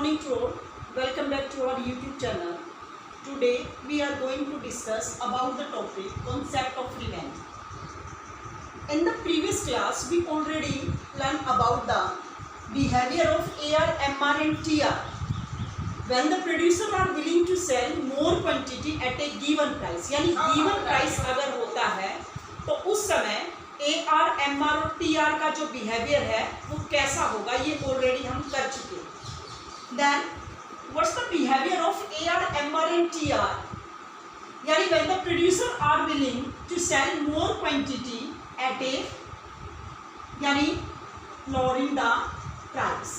morning to all. Welcome back to our YouTube channel. Today we are going to discuss about the topic concept of revenge. In the previous class we already learned about the behavior of AR, MR and TR. When the producer are willing to sell more quantity at a given price, यानी given price अगर होता है तो उस समय AR, MR और TR का जो बिहेवियर है वो कैसा होगा ये ऑलरेडी हम कर चुके हैं. Then what's the behavior of AR, MR and TR? यानी when the producer are willing to sell more quantity at a यानी lowering the price.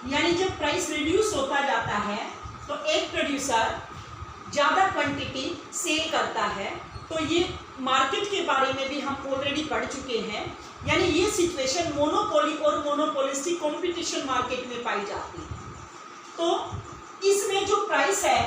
यानी जब प्राइस रिड्यूस होता जाता है तो एक प्रोड्यूसर ज़्यादा क्वांटिटी सेल करता है. तो ये मार्केट के बारे में भी हम ऑलरेडी पढ़ चुके हैं. यानी ये सिचुएशन मोनोपोली और मोनोपोलिस्टिक कंपटीशन मार्केट में पाई जाती है. तो इसमें जो प्राइस है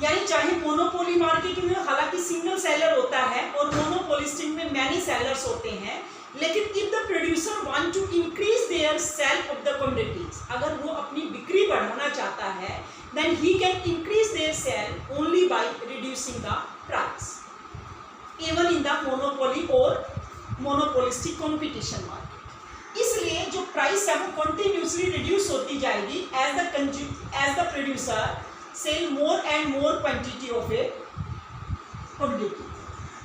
यानी चाहे मोनोपोली मार्केट में हालांकि सिंगल सेलर होता है और मोनोपोलिस्टिक में मैनी सेलर्स होते हैं, लेकिन if the producer want to increase their sale of the commodities, अगर वो अपनी बिक्री बढ़ाना चाहता है then he can increase their sale only by reducing the price even in the monopoly और मोनोपोलिस्टिक कंपटीशन मार्केट. इसलिए जो प्राइस है वो कंटिन्यूसली रिड्यूस होती जाएगी as the producer sell more and more quantity of a commodity.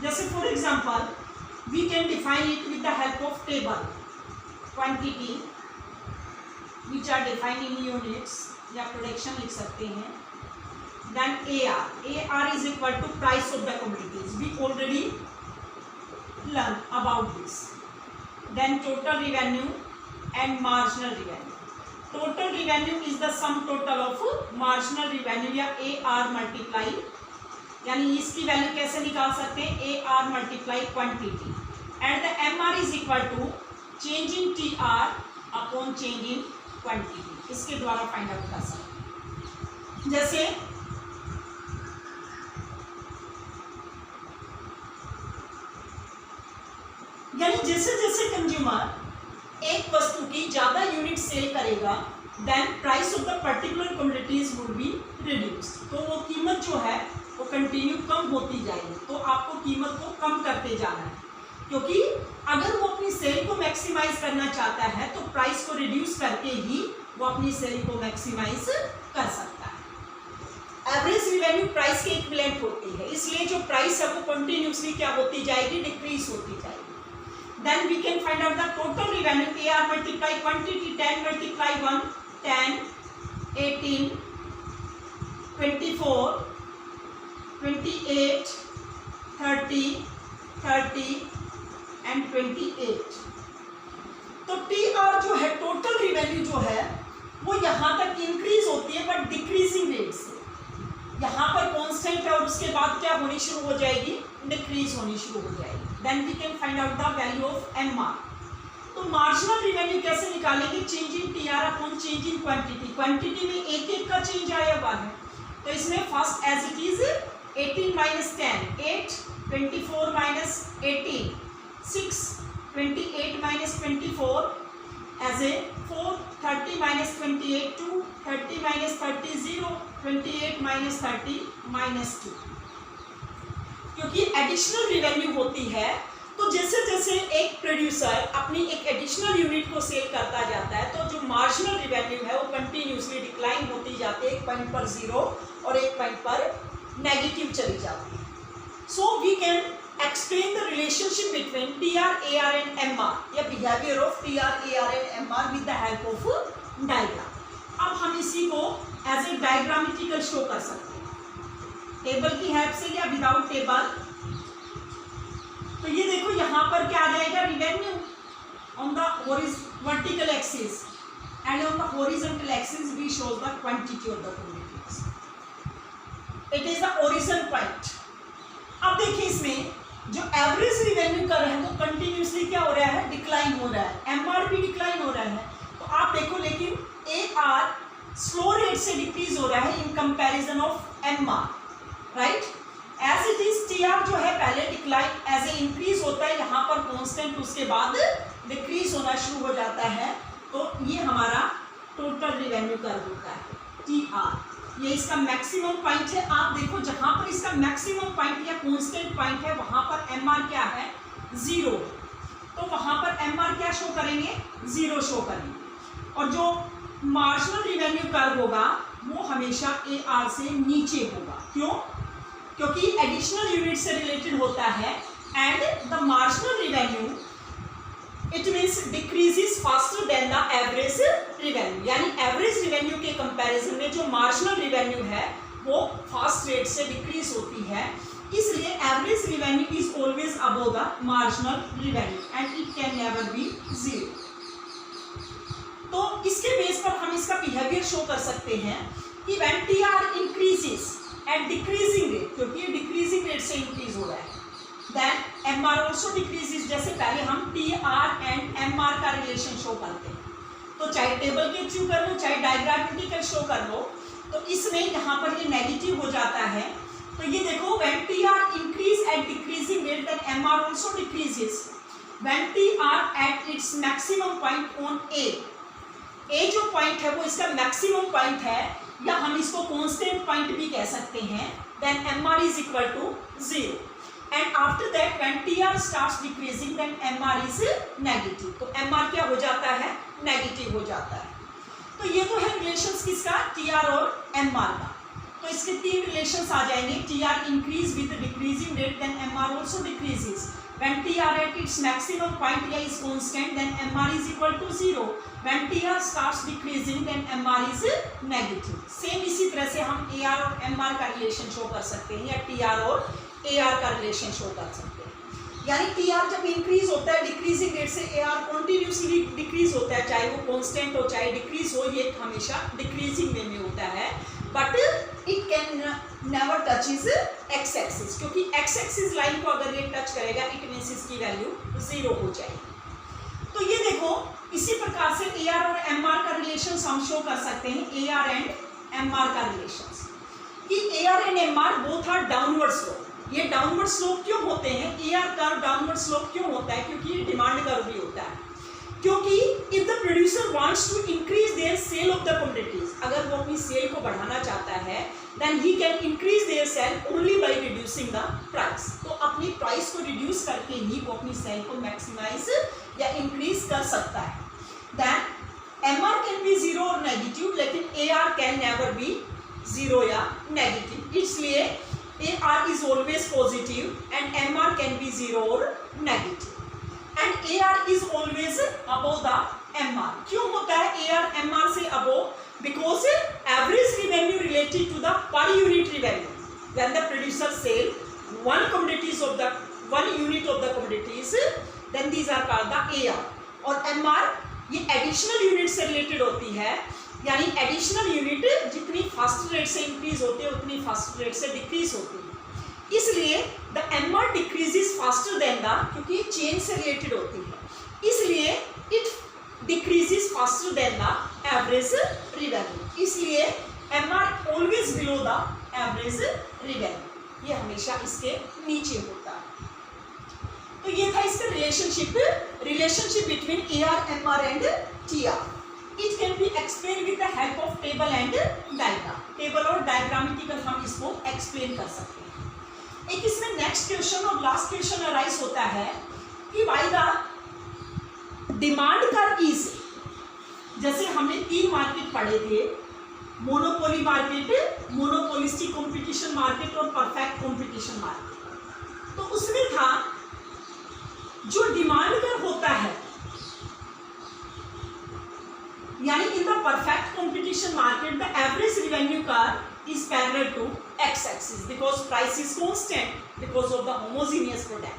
जैसे for example we can define it with the help of table. Quantity which are defined in units या production लिख सकते हैं. Then AR is equal to price of the commodities. We already learned about this. Then total revenue and marginal revenue. Total revenue is the sum total of marginal revenue या AR multiply, यानी इसकी value कैसे निकाल सकते हैं AR multiply quantity and the MR is equal to change in TR upon change in quantity. इसके द्वारा find out कर सकते हैं. जैसे यानी जैसे जैसे कंज्यूमर एक वस्तु की ज्यादा यूनिट सेल करेगा then price of the particular commodities will be reduced. तो वो कीमत जो है वो कंटिन्यू कम होती जाएगी. तो आपको कीमत को कम करते जाना है, क्योंकि अगर वो अपनी सेल को मैक्सिमाइज करना चाहता है तो प्राइस को रिड्यूस करके ही वो अपनी सेल को मैक्सिमाइज कर सकता है. एवरेज रिवेन्यू प्राइस के इक्विवेलेंट होती है, इसलिए जो प्राइस है वो कंटिन्यूसली क्या होती जाएगी, डिक्रीज होती जाएगी. Then we can find out the total revenue AR multiply quantity 10 multiply 1 10 18 24 28 30 30 and 28. तो TR जो है टोटल रिवेन्यू जो है वो यहाँ तक इंक्रीज होती है बट डिक्रीजिंग रेट से. यहाँ पर कांस्टेंट है और उसके बाद क्या होनी शुरू हो जाएगी, डिक्रीज होनी शुरू हो जाएगी. Then we can find out the value of MR. तो मार्जिनल रिवेन्यू कैसे निकालेंगे, change in TR upon change in quantity. Quantity में एक एक का चेंज आया हुआ है तो इसमें first as it is 18 minus 10 8 24 minus 18 6 28 minus 24 as a 4 30 minus 28 2 30 minus 30 0 28 minus 30 minus 2. क्योंकि एडिशनल रिवेन्यू होती है तो जैसे जैसे एक प्रोड्यूसर अपनी एक एडिशनल यूनिट को सेल करता जाता है तो जो मार्जिनल रिवेन्यू है वो कंटिन्यूसली डिक्लाइन होती जाती है. एक पॉइंट पर 0 और एक पॉइंट पर नेगेटिव चली जाती है. So we can explain the relationship between TR, AR and MR या behaviour of TR, AR and MR with the help of diagram. अब हम इसी को एज ए डायग्रामेटिकल शो कर सकते हैं टेबल की हेल्प से या विदाउट टेबल. तो ये देखो यहाँ पर क्या आ जाएगा, revenue on the vertical axis and on the horizontal axis V shows the quantity of the commodities. It is the origin point. अब देखिए इसमें जो एवरेज रिवेन्यू कर रहे हैं वो कंटिन्यूसली क्या हो रहा है, डिक्लाइन हो रहा है. MR भी डिक्लाइन हो रहा है. तो आप देखो लेकिन AR स्लो रेट से डिक्रीज हो रहा है in comparison of MR, right. As it is TR जो है पहले डिक्लाइन एज ए इंक्रीज होता है, यहाँ पर कांस्टेंट उसके बाद डिक्रीज होना शुरू हो जाता है, तो ये हमारा टोटल रिवेन्यू कर्व होता है TR। ये इसका मैक्सिमम पॉइंट है। आप देखो जहां पर इसका मैक्सिमम पॉइंट या कांस्टेंट पॉइंट है वहां पर MR क्या है, 0, तो वहां पर MR क्या शो करेंगे, 0 शो करेंगे। और जो मार्जिनल रिवेन्यू कर्व होगा वो हमेशा AR से नीचे होगा। क्यों? क्योंकि एडिशनल यूनिट से रिलेटेड होता है and the marginal revenue it means decreases faster than the average revenue, यानी एवरेज रिवेन्यू के कंपैरिजन में जो मार्जिनल रिवेन्यू है वो फास्ट रेट से डिक्रीज होती है, इसलिए average revenue is always above the marginal revenue and it can never be 0। तो इसके बेस पर हम इसका बिहेवियर शो कर सकते हैं कि when TR increases eight decreasing rate, क्योंकि ये डिक्रीजिंग रेट से इंक्रीज हो रहा है, देन MR ऑल्सो डिक्रीजेस। जैसे पहले हम TR एंड MR का रिलेशन शो करते हैं, तो चाहे टेबल के थ्रू कर लो चाहे डायग्रामेटिकल शो कर लो, तो इसमें यहाँ पर ये नेगेटिव हो जाता है। तो ये देखो when TR increase at decreasing rate then MR also decreases when TR at its maximum point on A जो पॉइंट है वो इसका मैक्सिमम पॉइंट है, या हम इसको कांस्टेंट पॉइंट भी कह सकते हैं, then MR is equal to 0 and after that when TR starts decreasing then MR is negative. तो MR क्या हो जाता है, नेगेटिव हो जाता है। तो ये तो है रिलेशंस किसका, TR और MR का। तो इसके 3 रिलेशंस आ जाएंगे, TR increase with decreasing rate then MR also decreases when TR at its maximum point या is constant then MR is equal to 0, when TR starts decreasing then MR is negative। Same इसी तरह से हम AR और MR का relation show कर सकते हैं या TR और AR का रिलेशन शो कर सकते हैं। यानी TR जब इंक्रीज होता है डिक्रीजिंग रेट से AR कॉन्टिन्यूसली डिक्रीज होता है, चाहे वो कांस्टेंट हो चाहे डिक्रीज हो, ये हमेशा डिक्रीजिंग वे में होता है, but it can never touch is x axis, क्योंकि एक्स एक्सिस लाइन को अगर ये टच करेगा इट मीन्स इसकी वैल्यू 0 हो जाएगी। तो ये देखो इसी प्रकार से AR और MR का रिलेशन हम शो कर सकते हैं, AR एंड MR का रिलेशन, कि AR and MR both are downward slope. ये डाउनवर्ड स्लोप क्यों होते हैं, AR कर्व डाउनवर्ड स्लोप क्यों होता है, क्योंकि ये डिमांड कर्व भी होता है। क्योंकि if the producer wants to increase their sale of the commodities, अगर वो अपनी सेल को बढ़ाना चाहता है then he can increase their sale only by reducing the price. तो अपनी प्राइस को रिड्यूस करके ही वो अपनी सेल को मैक्सिमाइज या इंक्रीज कर सकता है। देन MR कैन बी 0 और नेगेटिव, लेकिन AR कैन नेवर बी 0 या नेगेटिव, इसलिए AR is always positive and MR can be 0 और negative and AR is always above the MR। क्यों होता है AR MR से above? Because average revenue related to the per unit revenue when the producer sell one unit of the commodities, then these are called the AR। और MR ये additional unit से related होती है, यानी additional unit जितनी fast rate से increase होती है उतनी फास्ट रेट से डिक्रीज होती है, इसलिए the MR decreases faster than the, क्योंकि ये चेन से रिलेटेड होती है, इसलिए it decreases faster than the average revenue, इसलिए MR always below the average revenue, ये हमेशा इसके नीचे होता है। तो ये था इसका relationship between AR MR and TR। It can be explain with the help of table and diagram. Table और डायग्रामेटिकल हम इसको एक्सप्लेन कर सकते हैं। एक इसमें नेक्स्ट क्वेश्चन और लास्ट क्वेश्चन अराइज होता है कि why the demand curve is, जैसे हमने 3 मार्केट पढ़े थे, monopoly market, monopolistic competition market और परफेक्ट कंपटीशन मार्केट। तो उसमें था जो डिमांड कर्व होता है, यानी in the perfect competition market the average revenue curve is parallel to x-axis because price is constant because of the homogeneous product,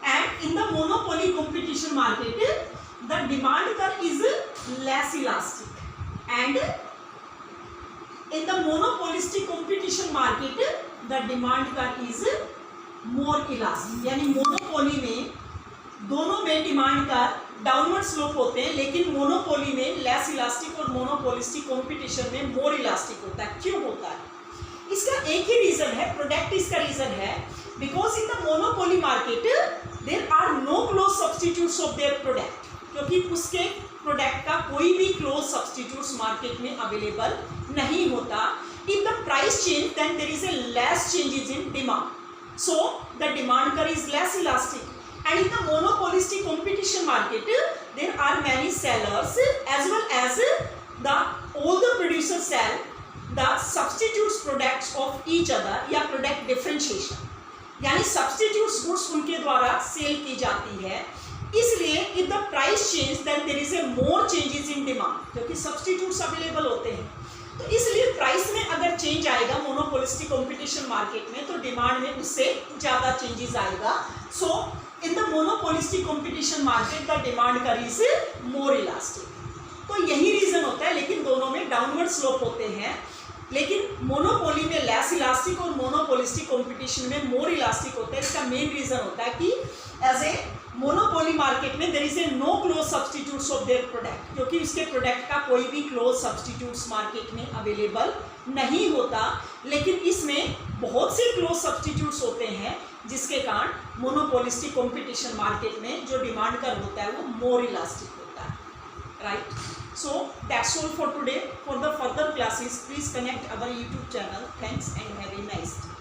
and in the monopoly competition market the demand curve is less elastic, and in the monopolistic competition market the demand curve is more elastic। यानी monopoly में दोनों में demand का downward slope होते हैं, लेकिन monopoly में less elastic और मोनोपोलिस्टिक कंपटीशन में मोर इलास्टिक होता है। क्यों होता है? इसका एक ही रीजन है, प्रोडक्ट इसका रीजन है because in the monopoly market there are no close substitutes of their product, क्योंकि उसके प्रोडक्ट का कोई भी क्लोज सब्सटीट्यूट्स मार्केट में अवेलेबल नहीं होता. If the price change then there is a less changes in demand, so the demand curve is less elastic. And in the monopolistic competition market there are many sellers as well as all the producers sell the substitutes products of each other या product differentiation, यानी substitutes goods उनके द्वारा cell की जाती है. इसलिए if the price change then there is a more changes in demand, क्योंकि substitutes available होते हैं. तो इसलिए प्राइस में अगर चेंज आएगा मोनोपोलिस्टिक कंपटीशन मार्केट में तो डिमांड में उससे ज़्यादा चेंजेस आएगा. So in the monopolistic competition market the demand curve is more elastic. तो यही रीज़न होता है, लेकिन दोनों में डाउनवर्ड स्लोप होते हैं. लेकिन मोनोपोली में लेस इलास्टिक और मोनोपोलिस्टिक कंपटीशन में मोर इलास्टिक होता है. इसका मेन रीज़न होता है कि एज ए मोनोपोली मार्केट में there is a no close substitutes of their product, क्योंकि उसके प्रोडक्ट का कोई भी क्लोज सब्सटीट्यूट्स मार्केट में अवेलेबल नहीं होता. लेकिन इसमें बहुत से क्लोज सब्सटीट्यूट्स होते हैं जिसके कारण मोनोपोलिस्टिक कंपटीशन मार्केट में जो डिमांड कर्व होता है वो मोर इलास्टिक होता है. Right. So that's all for today. For the further classes, please connect our YouTube channel. Thanks and have a nice day.